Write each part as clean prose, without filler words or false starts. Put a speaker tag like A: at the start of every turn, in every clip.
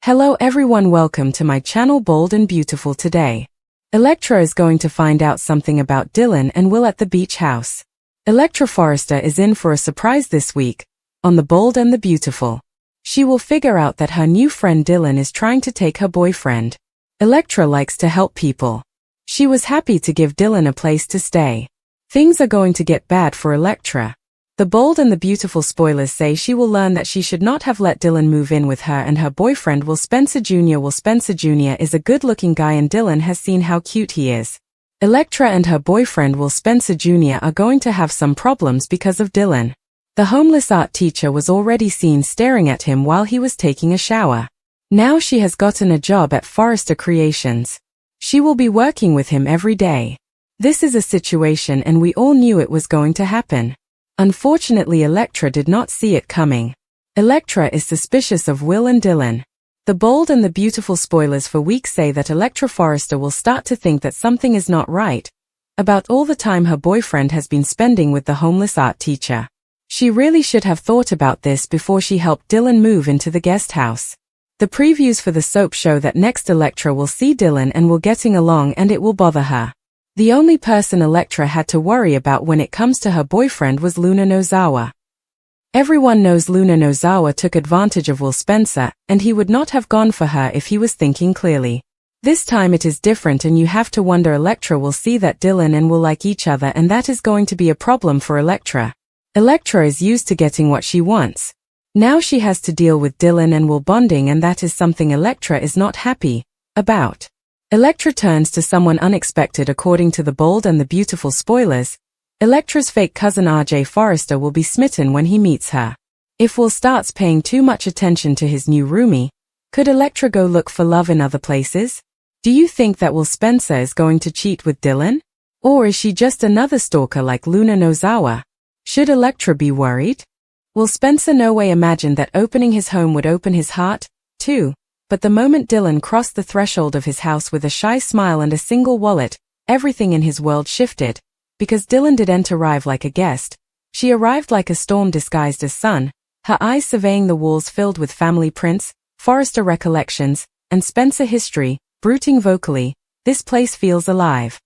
A: Hello everyone, welcome to my channel Bold and Beautiful. Today, Electra is going to find out something about Dylan and Will at the beach house. Electra Forrester is in for a surprise this week, on the Bold and the Beautiful. She will figure out that her new friend Dylan is trying to take her boyfriend. Electra likes to help people. She was happy to give Dylan a place to stay. Things are going to get bad for Electra. The Bold and the Beautiful spoilers say she will learn that she should not have let Dylan move in with her and her boyfriend Will Spencer Jr. Will Spencer Jr. is a good-looking guy and Dylan has seen how cute he is. Electra and her boyfriend Will Spencer Jr. are going to have some problems because of Dylan. The homeless art teacher was already seen staring at him while he was taking a shower. Now she has gotten a job at Forrester Creations. She will be working with him every day. This is a situation and we all knew it was going to happen. Unfortunately, Electra did not see it coming. Electra is suspicious of Will and Dylan. The Bold and the Beautiful spoilers for weeks say that Electra Forrester will start to think that something is not right about all the time her boyfriend has been spending with the homeless art teacher. She really should have thought about this before she helped Dylan move into the guest house. The previews for the soap show that next Electra will see Dylan and Will getting along and it will bother her. The only person Electra had to worry about when it comes to her boyfriend was Luna Nozawa. Everyone knows Luna Nozawa took advantage of Will Spencer, and he would not have gone for her if he was thinking clearly. This time it is different and you have to wonder Electra will see that Dylan and Will like each other and that is going to be a problem for Electra. Electra is used to getting what she wants. Now she has to deal with Dylan and Will bonding and that is something Electra is not happy about. Electra turns to someone unexpected according to the Bold and the Beautiful spoilers. Electra's fake cousin RJ Forrester will be smitten when he meets her. If Will starts paying too much attention to his new roomie, could Electra go look for love in other places? Do you think that Will Spencer is going to cheat with Dylan? Or is she just another stalker like Luna Nozawa? Should Electra be worried? Will Spencer no way imagined that opening his home would open his heart, too? But the moment Dylan crossed the threshold of his house with a shy smile and a single wallet, everything in his world shifted. Because Dylan didn't arrive like a guest. She arrived like a storm disguised as sun, her eyes surveying the walls filled with family prints, Forrester recollections, and Spencer history, bruiting vocally, "This place feels alive."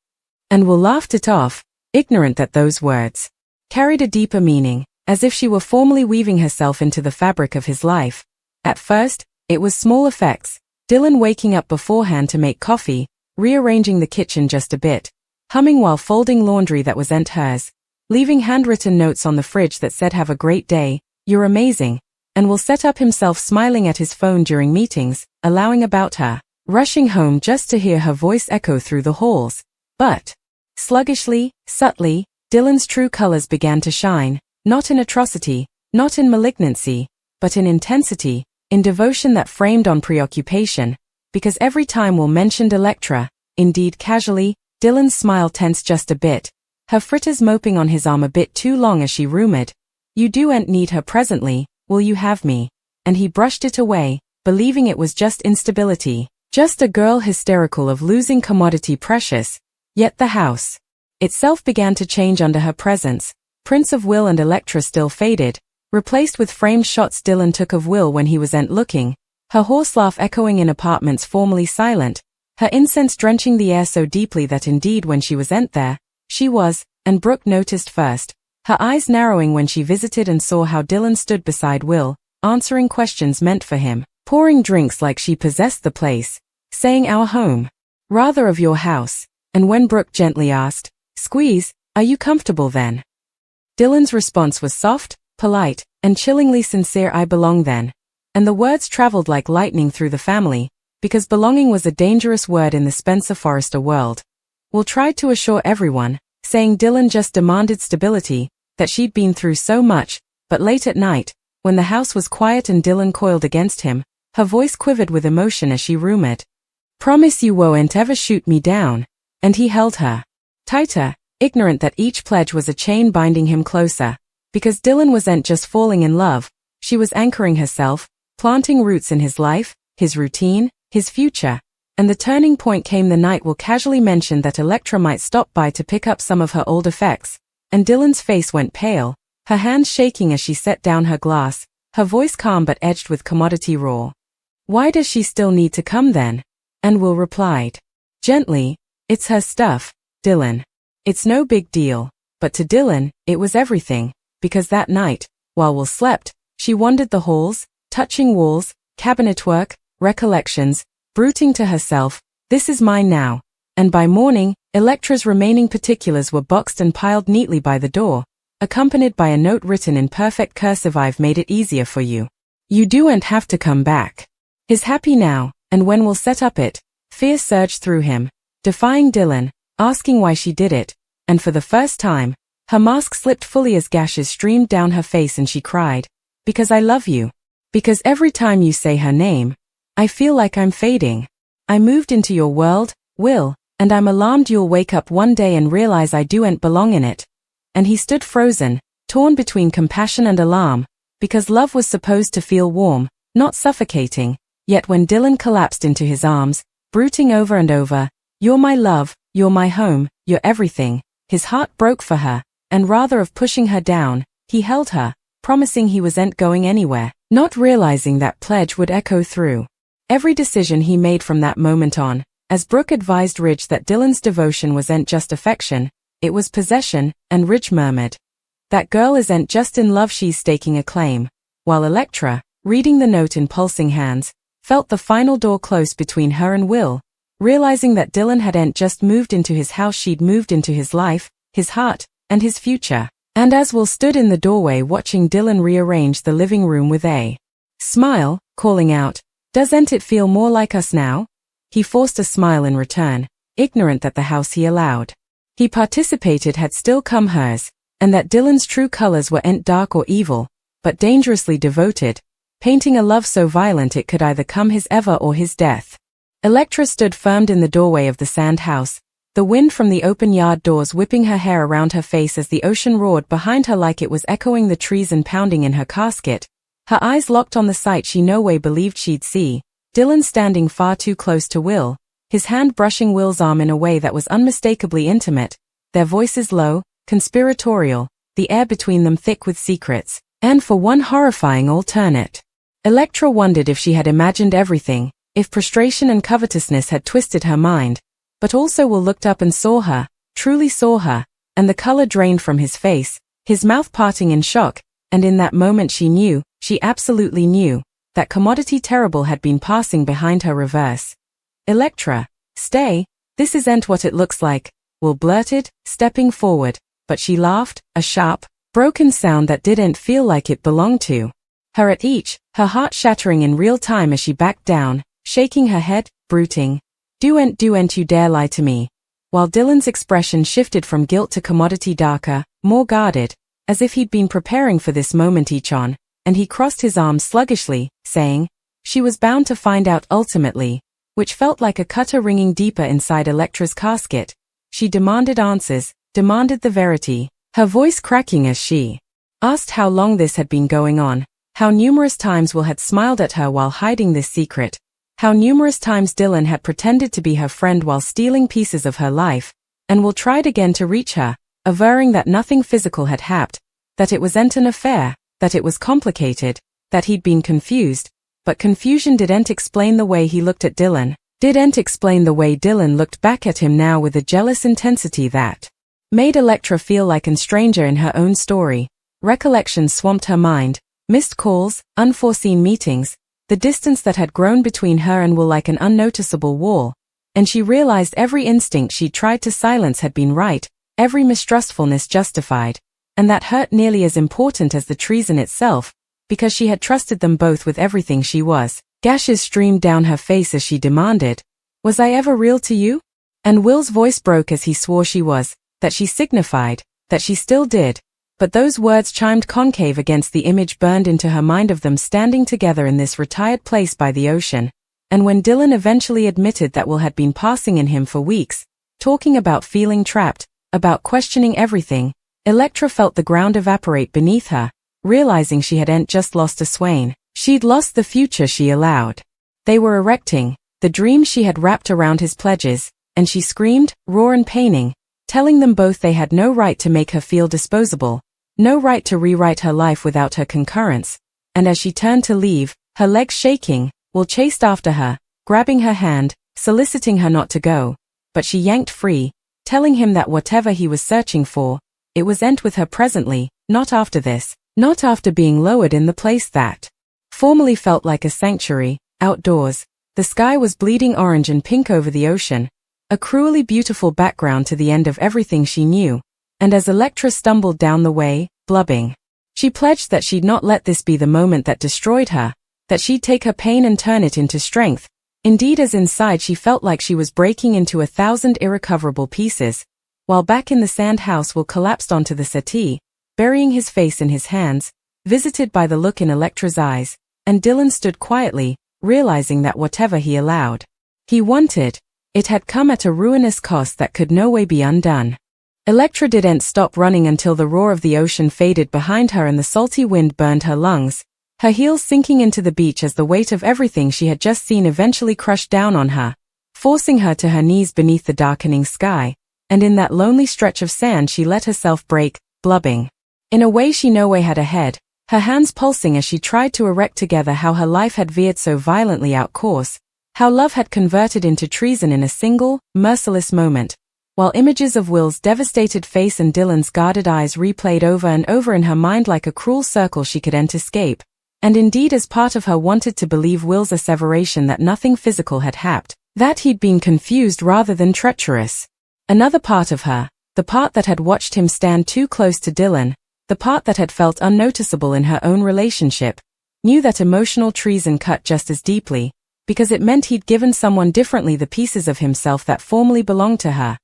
A: And Will laughed it off, ignorant that those words carried a deeper meaning, as if she were formally weaving herself into the fabric of his life. At first, it was small effects, Dylan waking up beforehand to make coffee, rearranging the kitchen just a bit, humming while folding laundry that wasn't hers, leaving handwritten notes on the fridge that said "Have a great day, you're amazing," and Will set up himself smiling at his phone during meetings, allowing about her, rushing home just to hear her voice echo through the halls. But, sluggishly, subtly, Dylan's true colors began to shine, not in atrocity, not in malignancy, but in intensity, in devotion that framed on preoccupation, because every time Will mentioned Electra, indeed casually, Dylan's smile tensed just a bit, her fritters moping on his arm a bit too long as she rumored, "You do'n't need her presently, will you have me?" And he brushed it away, believing it was just instability, just a girl hysterical of losing commodity precious. Yet the house itself began to change under her presence. Prints of Will and Electra still faded, replaced with framed shots Dylan took of Will when he wasn't looking, her hoarse laugh echoing in apartments formerly silent, her incense drenching the air so deeply that indeed when she wasn't there, she was, and Brooke noticed first, her eyes narrowing when she visited and saw how Dylan stood beside Will, answering questions meant for him, pouring drinks like she possessed the place, saying "Our home," rather of "your house," and when Brooke gently asked, "Squeeze, are you comfortable then?" Dylan's response was soft, polite, and chillingly sincere, "I belong then." And the words traveled like lightning through the family, because belonging was a dangerous word in the Spencer Forrester world. Will tried to assure everyone, saying Dylan just demanded stability, that she'd been through so much, but late at night, when the house was quiet and Dylan coiled against him, her voice quivered with emotion as she rumored, "Promise you won't ever shoot me down." And he held her tighter, ignorant that each pledge was a chain binding him closer. Because Dylan wasn't just falling in love, she was anchoring herself, planting roots in his life, his routine, his future. And the turning point came the night Will casually mentioned that Electra might stop by to pick up some of her old effects, and Dylan's face went pale, her hands shaking as she set down her glass, her voice calm but edged with commodity raw. Why does she still need to come then? And Will replied, gently, it's her stuff, Dylan. It's no big deal. But to Dylan, it was everything, because that night, while Will slept, she wandered the halls, touching walls, cabinetwork, recollections, bruiting to herself, this is mine now. And by morning, Electra's remaining particulars were boxed and piled neatly by the door, accompanied by a note written in perfect cursive. I've made it easier for you. You don't have to come back. He's happy now, and when Will set up it, fear surged through him, defying Dylan, asking why she did it, and for the first time, her mask slipped fully as gashes streamed down her face and she cried, because I love you. Because every time you say her name, I feel like I'm fading. I moved into your world, Will, and I'm alarmed you'll wake up one day and realize I don't belong in it. And he stood frozen, torn between compassion and alarm, because love was supposed to feel warm, not suffocating, yet when Dylan collapsed into his arms, bruiting over and over, you're my love, you're my home, you're everything, his heart broke for her, and rather of pushing her down, he held her, promising he wasn't going anywhere, not realizing that pledge would echo through every decision he made from that moment on, as Brooke advised Ridge that Dylan's devotion wasn't just affection, it was possession, and Ridge murmured, that girl isn't just in love, she's staking a claim, while Electra, reading the note in pulsing hands, felt the final door close between her and Will, realizing that Dylan hadn't just moved into his house, she'd moved into his life, his heart, and his future. And as Will stood in the doorway watching Dylan rearrange the living room with a smile, calling out, doesn't it feel more like us now? He forced a smile in return, ignorant that the house he allowed he participated had still come hers, and that Dylan's true colors weren't dark or evil, but dangerously devoted, painting a love so violent it could either come his ever or his death. Electra stood firm in the doorway of the sand house, the wind from the open yard doors whipping her hair around her face as the ocean roared behind her like it was echoing the trees and pounding in her casket, her eyes locked on the sight she no way believed she'd see, Dylan standing far too close to Will, his hand brushing Will's arm in a way that was unmistakably intimate, their voices low, conspiratorial, the air between them thick with secrets, and for one horrifying alternate. Electra wondered if she had imagined everything, if prostration and covetousness had twisted her mind, but also Will looked up and saw her, truly saw her, and the color drained from his face, his mouth parting in shock, and in that moment she knew, she absolutely knew, that commodity terrible had been passing behind her reverse. Electra, stay, this isn't what it looks like, Will blurted, stepping forward, but she laughed, a sharp, broken sound that didn't feel like it belonged to her at each, her heart shattering in real time as she backed down, shaking her head, bruiting, don't you dare lie to me, while Dylan's expression shifted from guilt to commodity darker, more guarded, as if he'd been preparing for this moment each on, and he crossed his arms sluggishly, saying, she was bound to find out ultimately, which felt like a cutter ringing deeper inside Electra's casket. She demanded answers, demanded the verity, her voice cracking as she asked how long this had been going on, how numerous times Will had smiled at her while hiding this secret, how numerous times Dylan had pretended to be her friend while stealing pieces of her life, and Will tried again to reach her, averring that nothing physical had happened, that it wasn't an affair, that it was complicated, that he'd been confused, but confusion didn't explain the way he looked at Dylan, didn't explain the way Dylan looked back at him now with a jealous intensity that made Electra feel like a stranger in her own story. Recollections swamped her mind, missed calls, unforeseen meetings, the distance that had grown between her and Will like an unnoticeable wall, and she realized every instinct she tried to silence had been right, every mistrustfulness justified, and that hurt nearly as important as the treason itself, because she had trusted them both with everything she was. Gashes streamed down her face as she demanded, was I ever real to you? And Will's voice broke as he swore she was, that she signified, that she still did, but those words chimed concave against the image burned into her mind of them standing together in this retired place by the ocean, and when Dylan eventually admitted that Will had been passing in him for weeks, talking about feeling trapped, about questioning everything, Electra felt the ground evaporate beneath her, realizing she hadn't just lost a swain, she'd lost the future she allowed. They were erecting, the dream she had wrapped around his pledges, and she screamed, raw and paining, telling them both they had no right to make her feel disposable, no right to rewrite her life without her concurrence, and as she turned to leave, her legs shaking, Will chased after her, grabbing her hand, soliciting her not to go, but she yanked free, telling him that whatever he was searching for, it was end with her presently, not after this, not after being lowered in the place that formerly felt like a sanctuary, outdoors. The sky was bleeding orange and pink over the ocean, a cruelly beautiful background to the end of everything she knew, and as Electra stumbled down the way, blubbing, she pledged that she'd not let this be the moment that destroyed her, that she'd take her pain and turn it into strength. Indeed, as inside she felt like she was breaking into 1,000 irrecoverable pieces, while back in the sand house Will collapsed onto the settee, burying his face in his hands, visited by the look in Electra's eyes, and Dylan stood quietly, realizing that whatever he allowed, he wanted, it had come at a ruinous cost that could no way be undone. Electra didn't stop running until the roar of the ocean faded behind her and the salty wind burned her lungs, her heels sinking into the beach as the weight of everything she had just seen eventually crushed down on her, forcing her to her knees beneath the darkening sky, and in that lonely stretch of sand she let herself break, blubbing. In a way she no way had ahead, her hands pulsing as she tried to erect together how her life had veered so violently out course, how love had converted into treason in a single, merciless moment, while images of Will's devastated face and Dylan's guarded eyes replayed over and over in her mind like a cruel circle she couldn't escape, and indeed as part of her wanted to believe Will's asseveration that nothing physical had happened, that he'd been confused rather than treacherous. Another part of her, the part that had watched him stand too close to Dylan, the part that had felt unnoticeable in her own relationship, knew that emotional treason cut just as deeply, because it meant he'd given someone differently the pieces of himself that formerly belonged to her.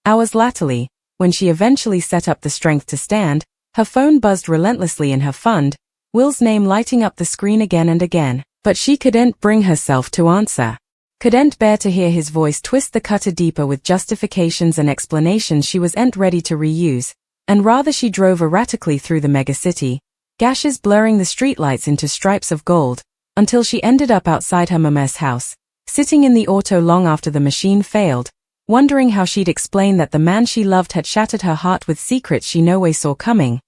A: Hours latterly, when she eventually set up the strength to stand, her phone buzzed relentlessly in her fund, Will's name lighting up the screen again and again, but she couldn't bring herself to answer. Couldn't bear to hear his voice twist the cutter deeper with justifications and explanations she wasn't ready to reuse, and rather she drove erratically through the megacity, gashes blurring the streetlights into stripes of gold, until she ended up outside her mama's house, sitting in the auto long after the machine failed, wondering how she'd explain that the man she loved had shattered her heart with secrets she no way saw coming.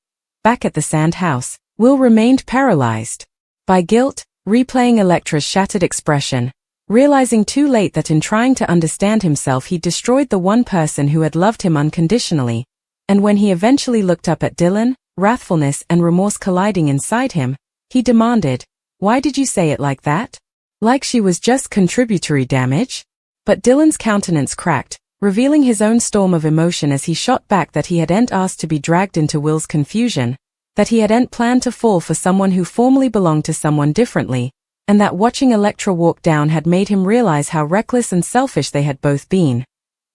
A: Back at the sand house, Will remained paralyzed by guilt, replaying Electra's shattered expression, realizing too late that in trying to understand himself he'd destroyed the one person who had loved him unconditionally, and when he eventually looked up at Dylan, wrathfulness and remorse colliding inside him, he demanded, "Why did you say it like that? Like she was just contributory damage?" But Dylan's countenance cracked, revealing his own storm of emotion as he shot back that he hadn't asked to be dragged into Will's confusion, that he hadn't planned to fall for someone who formerly belonged to someone differently, and that watching Electra walk down had made him realize how reckless and selfish they had both been.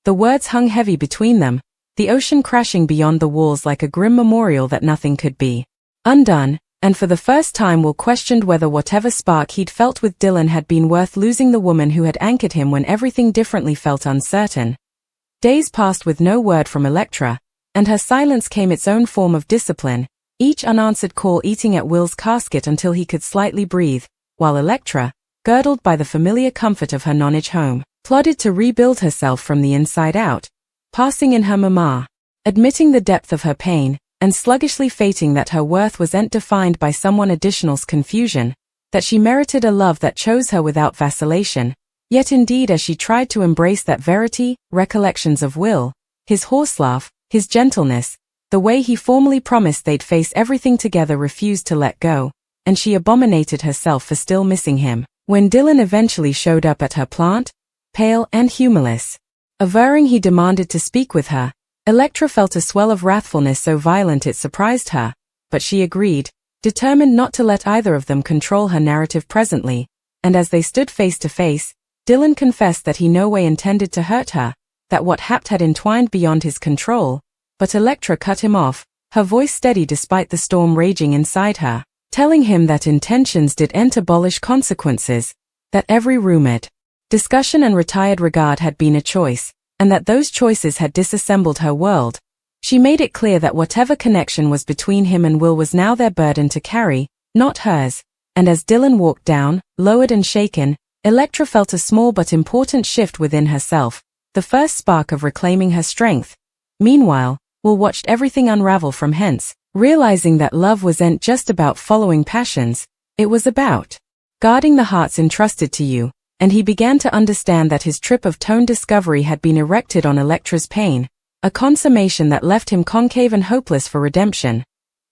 A: The words hung heavy between them, the ocean crashing beyond the walls like a grim memorial that nothing could be undone, and for the first time Will questioned whether whatever spark he'd felt with Dylan had been worth losing the woman who had anchored him when everything differently felt uncertain. Days passed with no word from Electra, and her silence came its own form of discipline, each unanswered call eating at Will's casket until he could slightly breathe, while Electra, girdled by the familiar comfort of her nonage home, plodded to rebuild herself from the inside out, passing in her mama, admitting the depth of her pain, and sluggishly fating that her worth wasn't defined by someone additional's confusion, that she merited a love that chose her without vacillation. Yet indeed as she tried to embrace that verity, recollections of Will, his horse laugh, his gentleness, the way he formerly promised they'd face everything together refused to let go, and she abominated herself for still missing him. When Dylan eventually showed up at her plant, pale and humorless, averring he demanded to speak with her, Electra felt a swell of wrathfulness so violent it surprised her, but she agreed, determined not to let either of them control her narrative presently, and as they stood face to face, Dylan confessed that he no way intended to hurt her, that what happened had entwined beyond his control, but Electra cut him off, her voice steady despite the storm raging inside her, telling him that intentions didn't abolish consequences, that every rumored discussion and retired regard had been a choice, and that those choices had disassembled her world. She made it clear that whatever connection was between him and Will was now their burden to carry, not hers, and as Dylan walked down, lowered and shaken, Electra felt a small but important shift within herself, the first spark of reclaiming her strength. Meanwhile, Will watched everything unravel from hence, realizing that love wasn't just about following passions, it was about guarding the hearts entrusted to you, and he began to understand that his trip of tone discovery had been erected on Electra's pain, a consummation that left him concave and hopeless for redemption.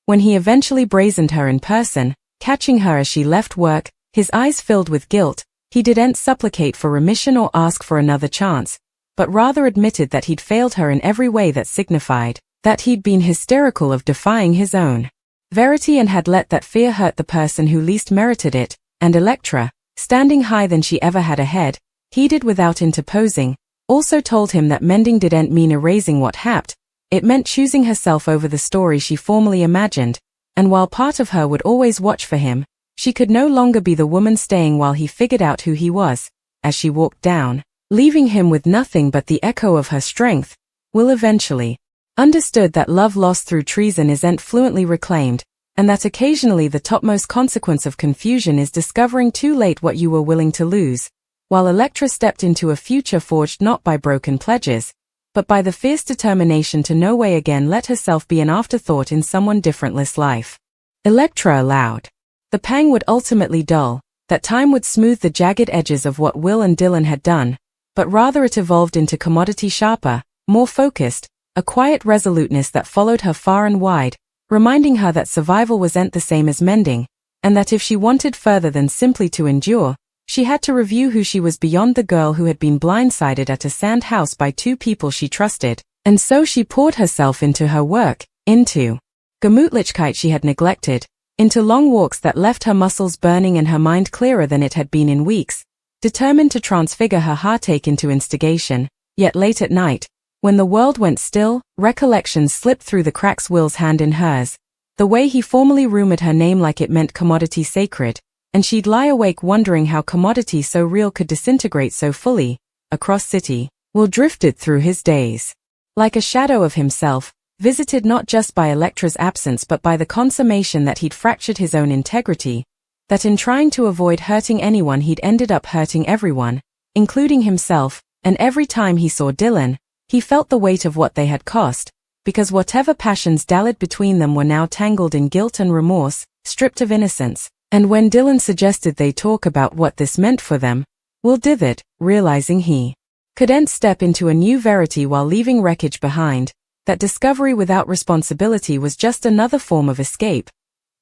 A: When he eventually brazened her in person, catching her as she left work, his eyes filled with guilt, he didn't supplicate for remission or ask for another chance, but rather admitted that he'd failed her in every way that signified that he'd been hysterical of defying his own verity and had let that fear hurt the person who least merited it, and Electra, standing higher than she ever had ahead, heeded without interposing, also told him that mending didn't mean erasing what happened, it meant choosing herself over the story she formerly imagined, and while part of her would always watch for him, she could no longer be the woman staying while he figured out who he was. As she walked down, leaving him with nothing but the echo of her strength, Will eventually understood that love lost through treason isn't fluently reclaimed, and that occasionally the topmost consequence of confusion is discovering too late what you were willing to lose, while Electra stepped into a future forged not by broken pledges, but by the fierce determination to no way again let herself be an afterthought in someone differentless life. Electra allowed the pang would ultimately dull, that time would smooth the jagged edges of what Will and Dylan had done, but rather it evolved into commodity sharper, more focused, a quiet resoluteness that followed her far and wide, reminding her that survival wasn't the same as mending, and that if she wanted further than simply to endure, she had to review who she was beyond the girl who had been blindsided at a sand house by two people she trusted, and so she poured herself into her work, into Gemütlichkeit she had neglected, into long walks that left her muscles burning and her mind clearer than it had been in weeks, determined to transfigure her heartache into instigation. Yet late at night, when the world went still, recollections slipped through the cracks. Will's hand in hers, the way he formally rumored her name like it meant commodity sacred, and she'd lie awake wondering how commodity so real could disintegrate so fully. Across city, Will drifted through his days like a shadow of himself, visited not just by Electra's absence but by the consummation that he'd fractured his own integrity, that in trying to avoid hurting anyone he'd ended up hurting everyone, including himself, and every time he saw Dylan, he felt the weight of what they had cost, because whatever passions dallied between them were now tangled in guilt and remorse, stripped of innocence, and when Dylan suggested they talk about what this meant for them, Will dithered, realizing he couldn't step into a new verity while leaving wreckage behind, that discovery without responsibility was just another form of escape.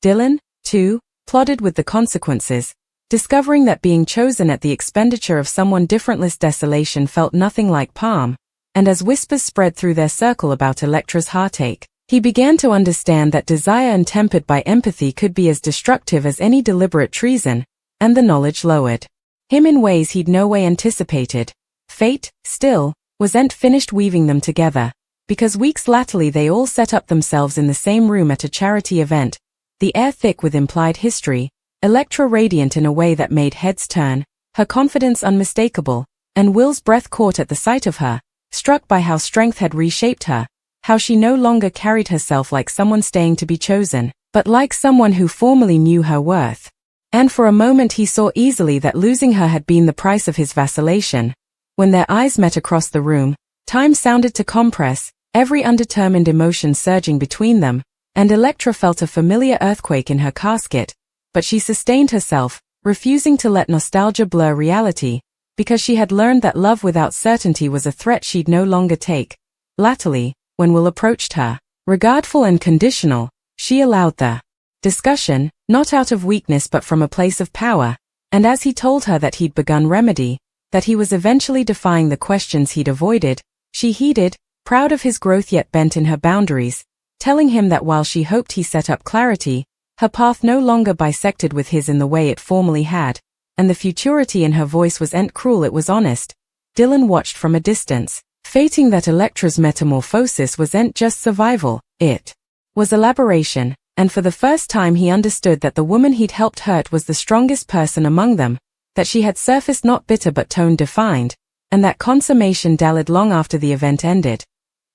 A: Dylan, too, plodded with the consequences, discovering that being chosen at the expenditure of someone differentless desolation felt nothing like palm, and as whispers spread through their circle about Electra's heartache, he began to understand that desire untempered by empathy could be as destructive as any deliberate treason, and the knowledge lowered him in ways he'd no way anticipated. Fate, still, wasn't finished weaving them together, because weeks latterly they all set up themselves in the same room at a charity event, the air thick with implied history, Electra radiant in a way that made heads turn, her confidence unmistakable, and Will's breath caught at the sight of her, struck by how strength had reshaped her, how she no longer carried herself like someone staying to be chosen, but like someone who formerly knew her worth. And for a moment he saw easily that losing her had been the price of his vacillation. When their eyes met across the room, time sounded to compress, every undetermined emotion surging between them, and Electra felt a familiar earthquake in her casket, but she sustained herself, refusing to let nostalgia blur reality, because she had learned that love without certainty was a threat she'd no longer take. Latterly, when Will approached her, regardful and conditional, she allowed the discussion, not out of weakness but from a place of power, and as he told her that he'd begun remedy, that he was eventually defying the questions he'd avoided, she heeded, proud of his growth yet bent in her boundaries, telling him that while she hoped he set up clarity, her path no longer bisected with his in the way it formerly had, and the futurity in her voice wasn't cruel, it was honest. Dylan watched from a distance, fating that Electra's metamorphosis wasn't just survival, it was elaboration, and for the first time he understood that the woman he'd helped hurt was the strongest person among them, that she had surfaced not bitter but tone-defined, and that consummation dallied long after the event ended.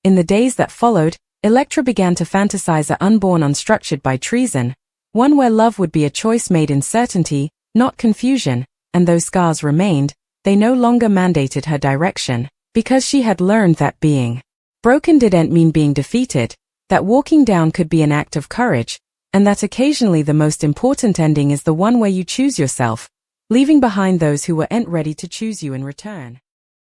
A: In the days that followed, Electra began to fantasize a unborn unstructured by treason, one where love would be a choice made in certainty, not confusion, and though scars remained, they no longer mandated her direction, because she had learned that being broken didn't mean being defeated, that walking down could be an act of courage, and that occasionally the most important ending is the one where you choose yourself, leaving behind those who weren't ready to choose you in return.